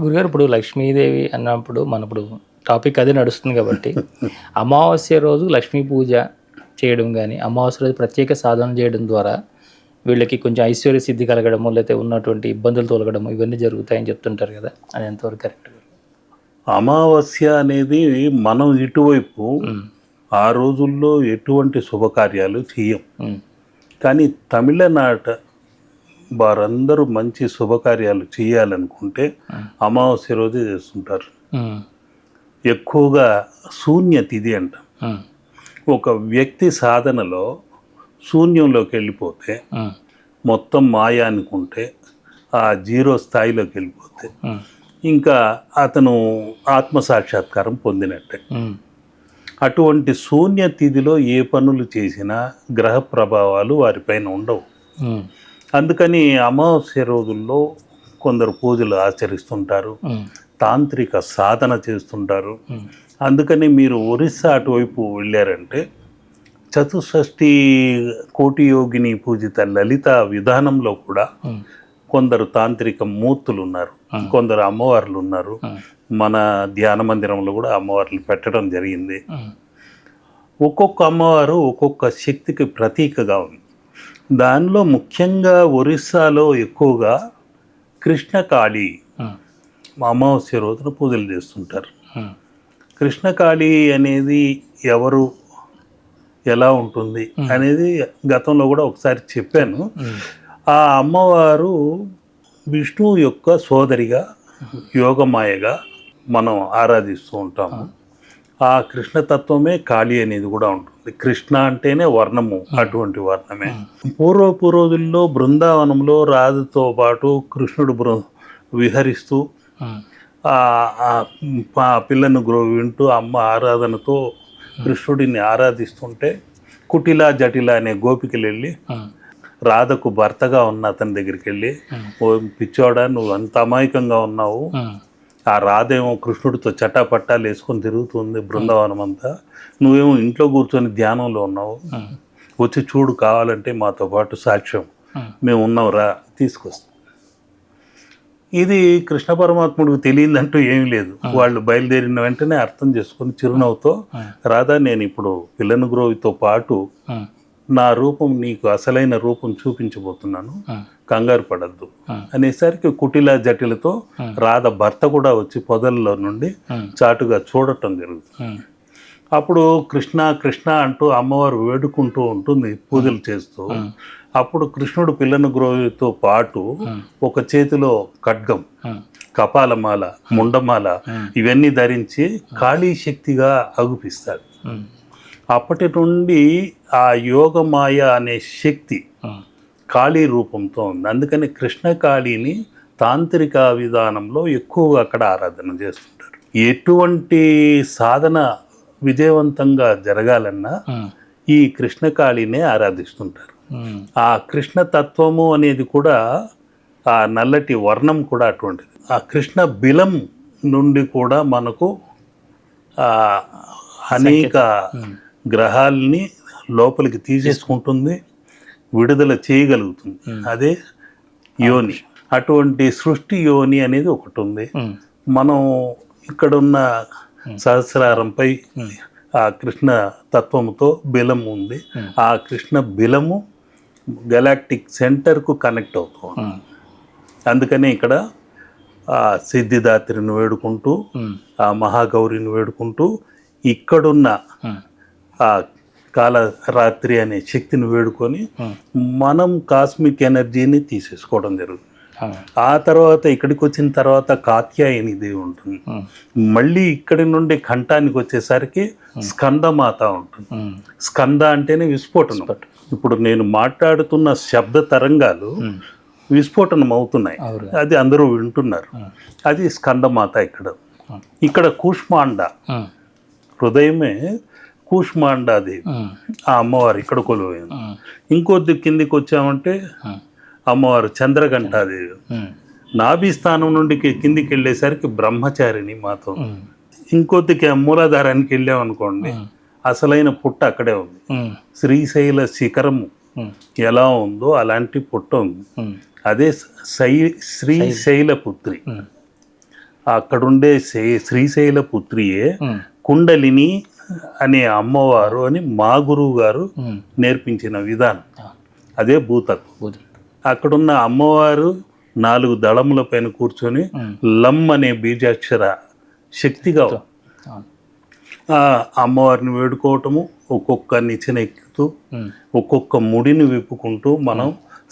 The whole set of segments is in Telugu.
గురుగారు ఇప్పుడు లక్ష్మీదేవి అన్నప్పుడు ఇప్పుడు టాపిక్ అదే నడుస్తుంది కాబట్టి అమావాస్య రోజు లక్ష్మీ పూజ చేయడం కానీ అమావాస్య రోజు ప్రత్యేక సాధన చేయడం ద్వారా వీళ్ళకి కొంచెం ఐశ్వర్య సిద్ధి కలగడము లేకపోతే ఉన్నటువంటి ఇబ్బందులు తొలగడము ఇవన్నీ జరుగుతాయని చెప్తుంటారు కదా, అది ఎంతవరకు కరెక్ట్? అమావాస్య అనేది మనం ఇటువైపు ఆ రోజుల్లో ఎటువంటి శుభకార్యాలు చెయ్యం. కానీ తమిళనాట వారందరూ మంచి శుభకార్యాలు చేయాలనుకుంటే అమావాస్య రోజే చేస్తుంటారు. ఎక్కువగా శూన్య తిథి అంట. ఒక వ్యక్తి సాధనలో శూన్యంలోకి వెళ్ళిపోతే, మొత్తం మాయా అనుకుంటే, ఆ జీరో స్థాయిలోకి వెళ్ళిపోతే ఇంకా అతను ఆత్మసాక్షాత్కారం పొందినట్టే. అటువంటి శూన్య తిథిలో ఏ పనులు చేసినా గ్రహ ప్రభావాలు వారిపైన ఉండవు. అందుకని అమావాస్య రోజుల్లో కొందరు పూజలు ఆచరిస్తుంటారు, తాంత్రిక సాధన చేస్తుంటారు. అందుకని మీరు ఒరిస్సా అటువైపు వెళ్ళారంటే చతుషష్ఠి కోటి యోగిని పూజిత లలిత విధానంలో కూడా కొందరు తాంత్రిక మూర్తులు ఉన్నారు, కొందరు అమ్మవార్లు ఉన్నారు. మన ధ్యాన మందిరంలో కూడా అమ్మవార్లు పెట్టడం జరిగింది. ఒక్కొక్క అమ్మవారు ఒక్కొక్క శక్తికి ప్రతీకగా ఉంది. దానిలో ముఖ్యంగా ఒరిస్సాలో ఎక్కువగా కృష్ణకాళి అమావాస్య రోజున పూజలు చేస్తుంటారు. కృష్ణకాళి అనేది ఎవరు, ఎలా ఉంటుంది అనేది గతంలో కూడా ఒకసారి చెప్పాను. ఆ అమ్మవారు విష్ణువు యొక్క సోదరిగా, యోగమాయగా మనం ఆరాధిస్తూ ఉంటాము. ఆ కృష్ణతత్వమే కాళీ అనేది కూడా ఉంటుంది. కృష్ణ అంటేనే వర్ణము, అటువంటి వర్ణమే. పూర్వపు రోజుల్లో బృందావనంలో రాధతో పాటు కృష్ణుడు విహరిస్తూ ఆ పిల్లను వింటూ అమ్మ ఆరాధనతో కృష్ణుడిని ఆరాధిస్తుంటే కుటిల జటిల అనే గోపికలు వెళ్ళి రాధకు భర్తగా ఉన్న అతని దగ్గరికి వెళ్ళి, ఓ పిచ్చోడా నువ్వు అంత అమాయకంగా ఉన్నావు, ఆ రాధేమో కృష్ణుడితో చట్టాపట్టాలు వేసుకొని తిరుగుతుంది బృందావనం అంతా, నువ్వేమో ఇంట్లో కూర్చొని ధ్యానంలో ఉన్నావు, వచ్చి చూడు, కావాలంటే మాతో పాటు సాక్ష్యం మేము ఉన్నావురా, తీసుకొస్తాం. ఇది కృష్ణ పరమాత్ముడికి తెలియదంటూ ఏమీ లేదు. వాళ్ళు బయలుదేరిన వెంటనే అర్థం చేసుకొని చిరునవ్వుతో, రాధా నేను ఇప్పుడు పిల్లను గ్రోవితో పాటు నా రూపం నీకు అసలైన రూపం చూపించబోతున్నాను, కంగారు పడద్దు అనేసరికి కుటిల జటిలతో రాధ భర్త కూడా వచ్చి పొదల్లో నుండి చాటుగా చూడటం జరుగుతుంది. అప్పుడు కృష్ణ కృష్ణ అంటూ అమ్మవారు వేడుకుంటూ ఉంటుంది పూజలు చేస్తూ. అప్పుడు కృష్ణుడు పిల్లను గ్రోవితో పాటు ఒక చేతిలో ఖడ్గం, కపాలమాల, ముండమాల ఇవన్నీ ధరించి కాళీ శక్తిగా అగుపిస్తాడు. అప్పటి నుండి ఆ యోగమాయ అనే శక్తి కాళీ రూపంతో ఉంది. అందుకని కృష్ణకాళీని తాంత్రిక విధానంలో ఎక్కువగా అక్కడ ఆరాధన చేస్తుంటారు. ఎటువంటి సాధన విజయవంతంగా జరగాలన్నా ఈ కృష్ణకాళీనే ఆరాధిస్తుంటారు. ఆ కృష్ణ తత్వము అనేది కూడా, ఆ నల్లటి వర్ణం కూడా అటువంటిది. ఆ కృష్ణ బిలం నుండి కూడా మనకు అనేక గ్రహాలని లోపలికి తీసేసుకుంటుంది, విడుదల చేయగలుగుతుంది. అదే యోని. అటువంటి సృష్టి యోని అనేది ఒకటి ఉంది. మనం ఇక్కడున్న సహస్రారంపై ఆ కృష్ణ తత్వముతో బిలం ఉంది. ఆ కృష్ణ బిలము గెలాక్టిక్ సెంటర్కు కనెక్ట్ అవుతుంది. అందుకనే ఇక్కడ ఆ సిద్ధిదాత్రిని వేడుకుంటూ, ఆ మహాగౌరిని వేడుకుంటూ, ఇక్కడున్న ఆ కాలరాత్రి అనే శక్తిని వేడుకొని మనం కాస్మిక్ ఎనర్జీని తీసేసుకోవడం జరుగుతుంది. ఆ తర్వాత ఇక్కడికి వచ్చిన తర్వాత కాత్యాయని దేవి ఉంటుంది. మళ్ళీ ఇక్కడి నుండి కంఠానికి వచ్చేసరికి స్కందమాత ఉంటుంది. స్కంద అంటేనే విస్ఫోటనం. ఇప్పుడు నేను మాట్లాడుతున్న శబ్ద తరంగాలు విస్ఫోటనం అవుతున్నాయి, అది అందరూ వింటున్నారు. అది స్కందమాత. ఇక్కడ కూష్మాండ, హృదయమే కూష్మాండాదేవి, ఆ అమ్మవారు ఇక్కడ కొలువైంది. ఇంకొద్ది కిందికి వచ్చామంటే అమ్మవారు చంద్రఘంటాదేవి. నాభి స్థానం నుండి కిందికి వెళ్ళేసరికి బ్రహ్మచారిణి మాత. ఇంకొద్దికి మూలాధారానికి వెళ్ళామనుకోండి, అసలైన పుట్ట అక్కడే ఉంది. శ్రీశైల శిఖరము ఎలా ఉందో అలాంటి పుట్ట ఉంది. అదే శ్రీశైలపుత్రి. అక్కడుండే శ్రీశైల పుత్రియే కుండలిని అనే అమ్మవారు అని మా గురువు గారు నేర్పించిన విధానం. అదే భూతత్వం. అక్కడున్న అమ్మవారు 4 దళముల పైన కూర్చొని లమ్ అనే బీజాక్షర శక్తిగా ఆ అమ్మవారిని వేడుకోవటము, ఒక్కొక్క నిచ్చెన ఎక్కుతూ ఒక్కొక్క ముడిని విప్పుకుంటూ మనం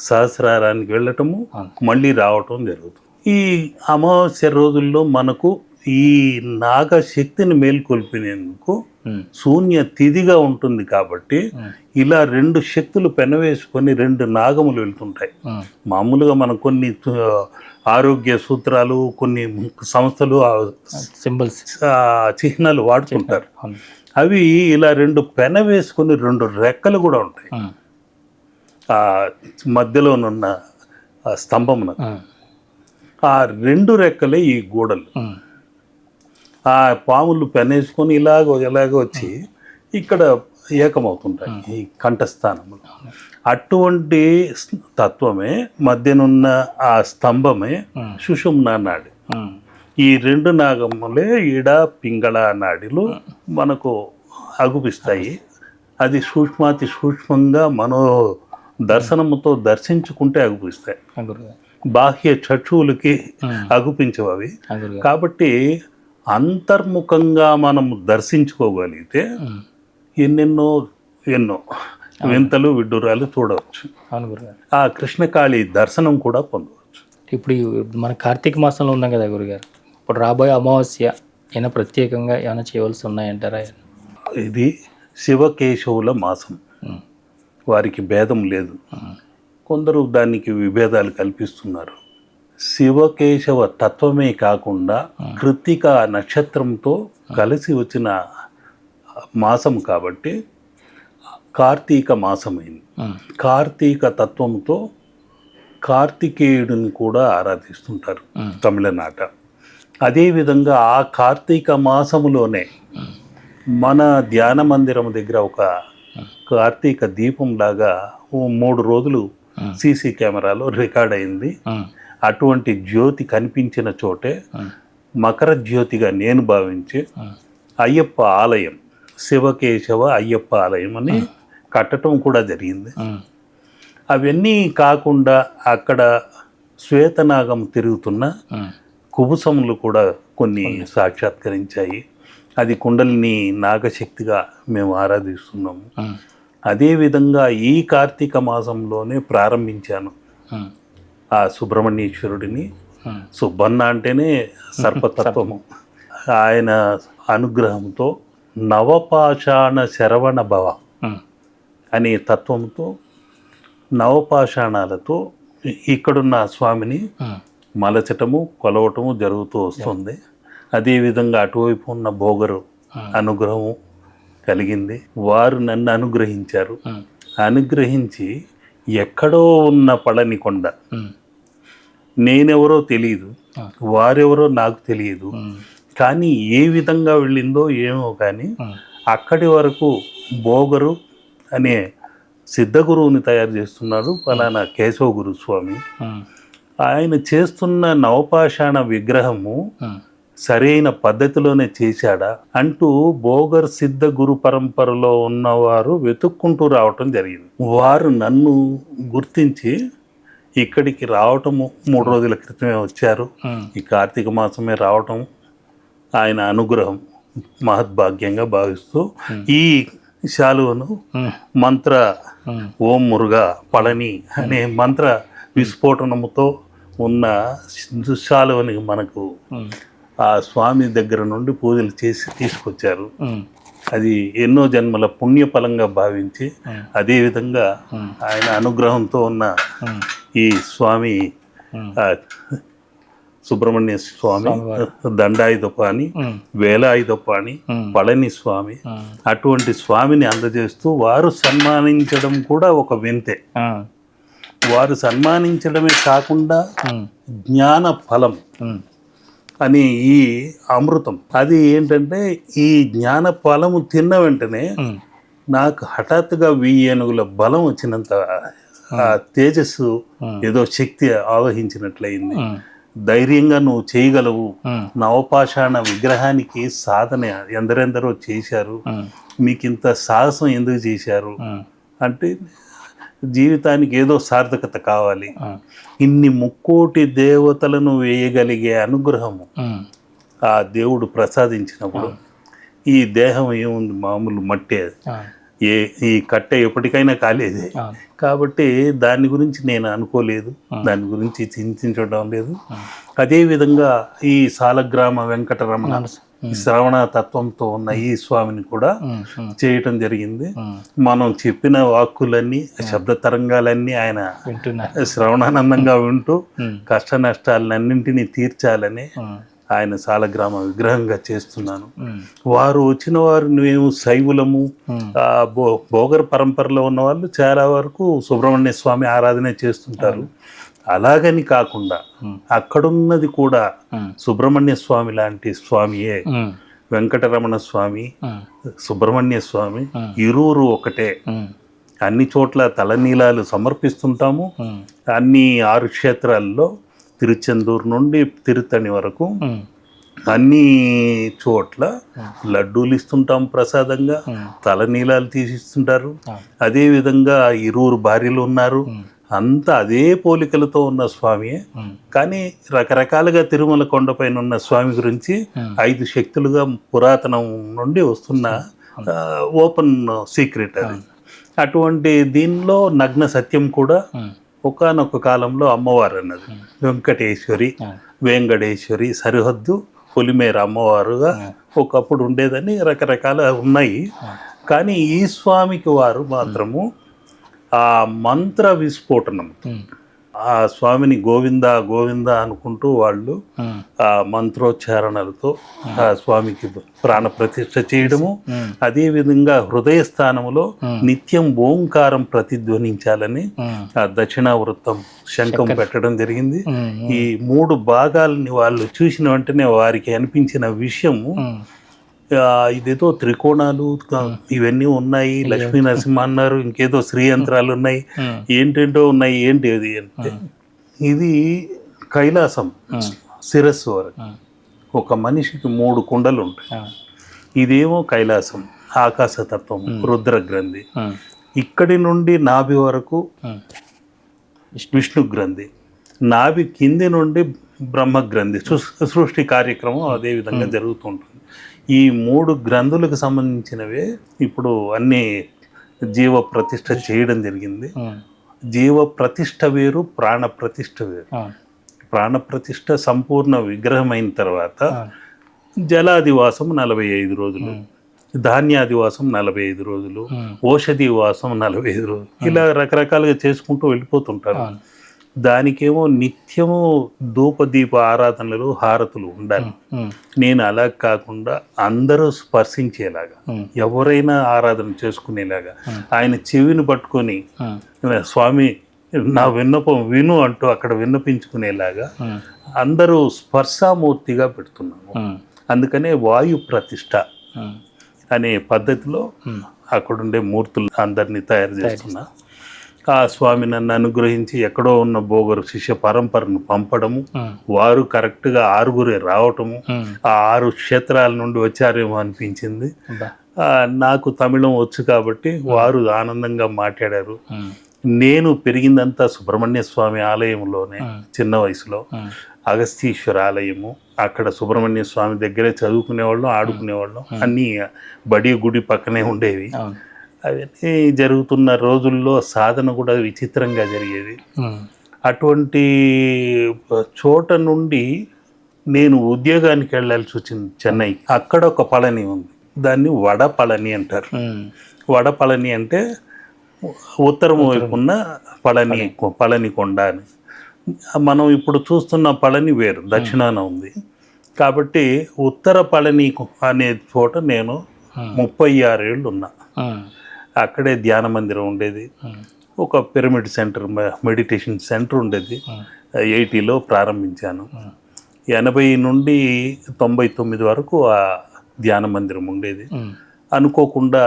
సహస్రారానికి వెళ్ళటము, మళ్ళీ రావటం జరుగుతుంది. ఈ అమావాస్య రోజుల్లో మనకు ఈ నాగశక్తిని మేల్కొల్పినందుకు శూన్య తిథిగా ఉంటుంది కాబట్టి ఇలా 2 శక్తులు పెనవేసుకొని 2 నాగములు వెళ్తుంటాయి. మామూలుగా మనం కొన్ని ఆరోగ్య సూత్రాలు, కొన్ని సంస్థలు సింబల్స్ చిహ్నాలు వాడుతుంటారు. అవి ఇలా 2 పెనవేసుకొని 2 రెక్కలు కూడా ఉంటాయి ఆ మధ్యలోనున్న స్తంభమున. ఆ 2 రెక్కలే ఈ గోడలు. ఆ పాములు పెనేసుకొని ఇలాగ వచ్చి ఇక్కడ ఏకమవుతుంటాయి ఈ కంఠస్థానములు. అటువంటి తత్వమే మధ్యనున్న ఆ స్తంభమే సుషుమ్నా నాడి. ఈ 2 నాగములే ఈడ పింగళ నాడిలు మనకు అగుపిస్తాయి. అది సూక్ష్మాతి సూక్ష్మంగా మనో దర్శనముతో దర్శించుకుంటే అగుపిస్తాయి. బాహ్య చక్షువులకి అగుపించవు అవి. కాబట్టి అంతర్ముఖంగా మనం దర్శించుకోగలిగితే ఎన్నో వింతలు విడ్డూరాలు చూడవచ్చు. ఆ కృష్ణకాళి దర్శనం కూడా పొందవచ్చు. ఇప్పుడు మన కార్తీక మాసంలో ఉన్నాం కదా గురుగారు, ఇప్పుడు రాబోయే అమావాస్య ఏమైనా ప్రత్యేకంగా ఏమైనా చేయవలసి ఉన్నాయంటారా? ఇది శివకేశవుల మాసం, వారికి భేదం లేదు. కొందరు దానికి విభేదాలు కల్పిస్తున్నారు. శివకేశవ తత్వమే కాకుండా కృత్తిక నక్షత్రంతో కలిసి వచ్చిన మాసం కాబట్టి కార్తీక మాసమైంది. కార్తీక తత్వంతో కార్తికేయుడిని కూడా ఆరాధిస్తుంటారు తమిళనాట. అదేవిధంగా ఆ కార్తీక మాసములోనే మన ధ్యాన మందిరం దగ్గర ఒక కార్తీక దీపం లాగా 3 రోజులు సీసీ కెమెరాలో రికార్డ్ అయింది. అటువంటి జ్యోతి కనిపించిన చోటే మకర జ్యోతిగా నేను భావించి అయ్యప్ప ఆలయం, శివకేశవ అయ్యప్ప ఆలయం అని కట్టడం కూడా జరిగింది. అవన్నీ కాకుండా అక్కడ శ్వేతనాగం తిరుగుతున్న కుబుసములు కూడా కొన్ని సాక్షాత్కరించాయి. అది కుండలిని నాగశక్తిగా మేము ఆరాధిస్తున్నాము. అదేవిధంగా ఈ కార్తీక మాసంలోనే ప్రారంభించాను ఆ సుబ్రహ్మణ్యేశ్వరుడిని. సుబ్బన్న అంటేనే సర్పతత్వము. ఆయన అనుగ్రహంతో నవపాషాణ శరవణ భవ అనే తత్వంతో నవపాషాణాలతో ఇక్కడున్న స్వామిని మలచటము, కొలవటము జరుగుతూ వస్తుంది. అదేవిధంగా అటువైపు ఉన్న భోగరు అనుగ్రహము కలిగింది. వారు నన్ను అనుగ్రహించారు. అనుగ్రహించి ఎక్కడో ఉన్న పళని కొండ, నేనెవరో తెలియదు, వారెవరో నాకు తెలియదు, కానీ ఏ విధంగా వెళ్ళిందో ఏమో కానీ అక్కడి వరకు భోగరు అనే సిద్ధగురువుని తయారు చేస్తున్నాడు ఫలానా కేశవ గురుస్వామి. ఆయన చేస్తున్న నవపాషాణ విగ్రహము సరైన పద్ధతిలోనే చేశాడా అంటూ భోగర్ సిద్ధ గురు పరంపరలో ఉన్నవారు వెతుక్కుంటూ రావటం జరిగింది. వారు నన్ను గుర్తించి ఇక్కడికి రావటము 3 రోజుల క్రితమే వచ్చారు. ఈ కార్తీక మాసమే రావటం ఆయన అనుగ్రహం మహద్భాగ్యంగా భావిస్తూ ఈ శాలువను మంత్ర ఓం మురుగా పళని అనే మంత్ర విస్ఫోటనముతో ఉన్న శాలువని మనకు ఆ స్వామి దగ్గర నుండి పూజలు చేసి తీసుకొచ్చారు. అది ఎన్నో జన్మల పుణ్యఫలంగా భావించి అదేవిధంగా ఆయన అనుగ్రహంతో ఉన్న ఈ స్వామి సుబ్రహ్మణ్య స్వామి, దండాయుధపాణి, వేలాయుధపాణి, పళని స్వామి, అటువంటి స్వామిని అందజేస్తూ వారు సన్మానించడం కూడా ఒక వింతే. వారు సన్మానించడమే కాకుండా జ్ఞాన ఫలం అని ఈ అమృతం, అది ఏంటంటే ఈ జ్ఞాన ఫలము తిన్న వెంటనే నాకు హఠాత్తుగా 1000 ఏనుగుల బలం వచ్చినంత తేజస్సు, ఏదో శక్తి ఆవహించినట్లయింది. ధైర్యంగా నువ్వు చేయగలవు, నవపాషాణ విగ్రహానికి సాధన ఎందరెందరో చేశారు, మీకు ఇంత సాహసం ఎందుకు చేశారు అంటే జీవితానికి ఏదో సార్థకత కావాలి, ఇన్ని ముక్కోటి దేవతలను వేయగలిగే అనుగ్రహము ఆ దేవుడు ప్రసాదించినప్పుడు ఈ దేహం ఏముంది, మామూలు మట్టి, ఈ కట్టె ఎప్పటికైనా కాలేదే. కాబట్టి దాని గురించి నేను అనుకోలేదు, దాని గురించి చింతించడం లేదు. అదేవిధంగా ఈ సాలగ్రామ వెంకటరమణ శ్రవణ తత్వంతో ఉన్న ఈ స్వామిని కూడా చేయటం జరిగింది. మనం చెప్పిన వాక్కులన్నీ, శబ్ద తరంగాలన్నీ ఆయన శ్రవణానందంగా వింటూ కష్ట నష్టాలన్నింటినీ తీర్చాలని ఆయన సాలగ్రామ విగ్రహంగా చేస్తున్నాను. వారు వచ్చిన వారు మేము శైవులము, భోగర్ పరంపరలో ఉన్న వాళ్ళు చాలా వరకు సుబ్రహ్మణ్య స్వామి ఆరాధన చేస్తుంటారు. అలాగని కాకుండా అక్కడున్నది కూడా సుబ్రహ్మణ్య స్వామి లాంటి స్వామియే. వెంకటరమణ స్వామి, సుబ్రహ్మణ్య స్వామి ఇరువురు ఒకటే. అన్ని చోట్ల తలనీలాలు సమర్పిస్తుంటాము. అన్ని 6 క్షేత్రాల్లో తిరుచెందూరు నుండి తిరుత్తణి వరకు అన్ని చోట్ల లడ్డూలు ఇస్తుంటాం ప్రసాదంగా, తలనీలాలు తీసిస్తుంటారు. అదేవిధంగా ఇరువురు భార్యలు ఉన్నారు, అంతా అదే పోలికలతో ఉన్న స్వామి. కానీ రకరకాలుగా తిరుమల కొండపైన ఉన్న స్వామి గురించి 5 శక్తులుగా పురాతనం నుండి వస్తున్న ఓపెన్ సీక్రెట్ అది. అటువంటి దీనిలో నగ్న సత్యం కూడా ఒకానొక కాలంలో అమ్మవారు అన్నది వెంకటేశ్వరి, వెంకటేశ్వరి సరిహద్దు పొలిమేర అమ్మవారుగా ఒకప్పుడు ఉండేదని రకరకాల ఉన్నాయి. కానీ ఈ స్వామికి వారు మాత్రము ఆ మంత్ర విస్ఫోటనం, ఆ స్వామిని గోవింద గోవింద అనుకుంటూ వాళ్ళు ఆ మంత్రోచ్చారణలతో ఆ స్వామికి ప్రాణ ప్రతిష్ఠ చేయడము, అదేవిధంగా హృదయ స్థానంలో నిత్యం ఓంకారం ప్రతిధ్వనించాలని ఆ దక్షిణావృత్తం శంఖం పెట్టడం జరిగింది. ఈ 3 భాగాలని వాళ్ళు చూసిన వెంటనే వారికి అనిపించిన విషయము, ఇదేదో త్రికోణాలు ఇవన్నీ ఉన్నాయి, లక్ష్మీ నరసింహ అన్నారు, ఇంకేదో శ్రీయంత్రాలు ఉన్నాయి, ఏంటేంటో ఉన్నాయి, ఏంటి అది అంటే ఇది కైలాసం శిరస్సు వరకు ఒక మనిషికి 3 కుండలు ఉంటాయి. ఇదేమో కైలాసం ఆకాశతత్వం రుద్ర గ్రంథి, ఇక్కడి నుండి నాభి వరకు విష్ణు గ్రంథి, నాభి కింది నుండి బ్రహ్మ గ్రంథి. సృష్టి కార్యక్రమం అదే విధంగా జరుగుతుంటుంది. ఈ 3 గ్రంథులకు సంబంధించినవే ఇప్పుడు అన్ని జీవ ప్రతిష్ఠ చేయడం జరిగింది. జీవ ప్రతిష్ఠ వేరు, ప్రాణ ప్రతిష్ఠ వేరు. ప్రాణ ప్రతిష్ఠ సంపూర్ణ విగ్రహం అయిన తర్వాత జలాదివాసం 45 రోజులు, ధాన్యాదివాసం 45 రోజులు, ఔషధి వాసం 45 రోజులు, ఇలా రకరకాలుగా చేసుకుంటూ వెళ్ళిపోతుంటారు. దానికేమో నిత్యము ధూపదీప ఆరాధనలు, హారతులు ఉండాలి. నేను అలా కాకుండా అందరూ స్పర్శించేలాగా, ఎవరైనా ఆరాధన చేసుకునేలాగా, ఆయన చెవిని పట్టుకొని స్వామి నా విన్నపం విను అంటూ అక్కడ విన్నపించుకునేలాగా అందరూ స్పర్శామూర్తిగా పెడుతున్నాము. అందుకనే వాయు ప్రతిష్ఠ అనే పద్ధతిలో అక్కడుండే మూర్తులు అందరినీ తయారు చేస్తున్నా. ఆ స్వామి నన్ను అనుగ్రహించి ఎక్కడో ఉన్న భోగరు శిష్య పరంపరను పంపడము, వారు కరెక్ట్గా 6 రావటము, ఆ 6 క్షేత్రాల నుండి వచ్చారేమో అనిపించింది. నాకు తమిళం వచ్చు కాబట్టి వారు ఆనందంగా మాట్లాడారు. నేను పెరిగిందంతా సుబ్రహ్మణ్య స్వామి ఆలయంలోనే, చిన్న వయసులో అగస్తీశ్వర ఆలయము, అక్కడ సుబ్రహ్మణ్య స్వామి దగ్గరే చదువుకునేవాళ్ళం, ఆడుకునేవాళ్ళం, అన్నీ బడి గుడి పక్కనే ఉండేవి. అవన్నీ జరుగుతున్న రోజుల్లో సాధన కూడా విచిత్రంగా జరిగేది. అటువంటి చోట నుండి నేను ఉద్యోగానికి వెళ్ళాల్సి వచ్చింది చెన్నై. అక్కడ ఒక పళని ఉంది, దాన్ని వడపళని అంటారు. వడపళని అంటే ఉత్తరం వైపు ఉన్న పళని కొండ అని. మనం ఇప్పుడు చూస్తున్న పళని వేరు, దక్షిణాన ఉంది. కాబట్టి ఉత్తర పళని అనే చోట నేను 36 ఏళ్ళు ఉన్నా. అక్కడే ధ్యాన మందిరం ఉండేది, ఒక పిరమిడ్ సెంటర్, మెడిటేషన్ సెంటర్ ఉండేది. 80లో ప్రారంభించాను. 80 నుండి 99 వరకు ఆ ధ్యాన మందిరం ఉండేది. అనుకోకుండా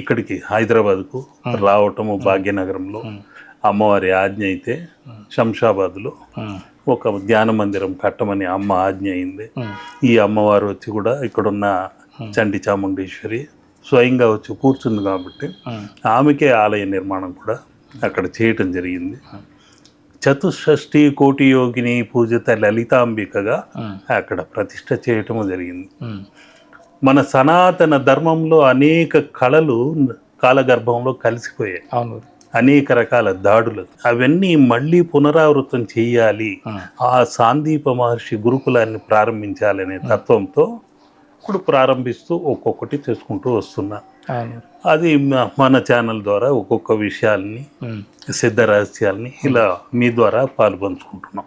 ఇక్కడికి హైదరాబాద్కు రావటము, భాగ్యనగరంలో అమ్మవారి ఆజ్ఞ అయితే శంషాబాద్లో ఒక ధ్యాన మందిరం కట్టమని అమ్మ ఆజ్ఞ అయింది. ఉమ్, ఈ అమ్మవారు వచ్చి కూడా ఇక్కడున్న చండి చాముండేశ్వరి స్వయంగా వచ్చి కూర్చుంది కాబట్టి ఉమ్, ఆమెకే ఆలయ నిర్మాణం కూడా అక్కడ చేయటం జరిగింది. చతుషష్ఠి కోటి యోగిని పూజిత లలితాంబికగా ఉమ్, అక్కడ ప్రతిష్ట చేయటము జరిగింది. ఉమ్, మన సనాతన ధర్మంలో అనేక కళలు కాలగర్భంలో కలిసిపోయాయి. అవును గురు. అనేక రకాల దాడులు అవన్నీ మళ్ళీ పునరావృతం చేయాలి, ఉమ్, ఆ సాందీప మహర్షి గురుకులాన్ని ప్రారంభించాలనే తత్వంతో ఇప్పుడు ప్రారంభిస్తూ ఒక్కొక్కటి చేసుకుంటూ వస్తున్నా. అవును గురు. అది మన ఛానల్ ద్వారా ఒక్కొక్క విషయాల్ని ఉమ్. సిద్ధ రహస్యాల్ని ఇలా మీ ద్వారా పాల్పంచుకుంటున్నాం.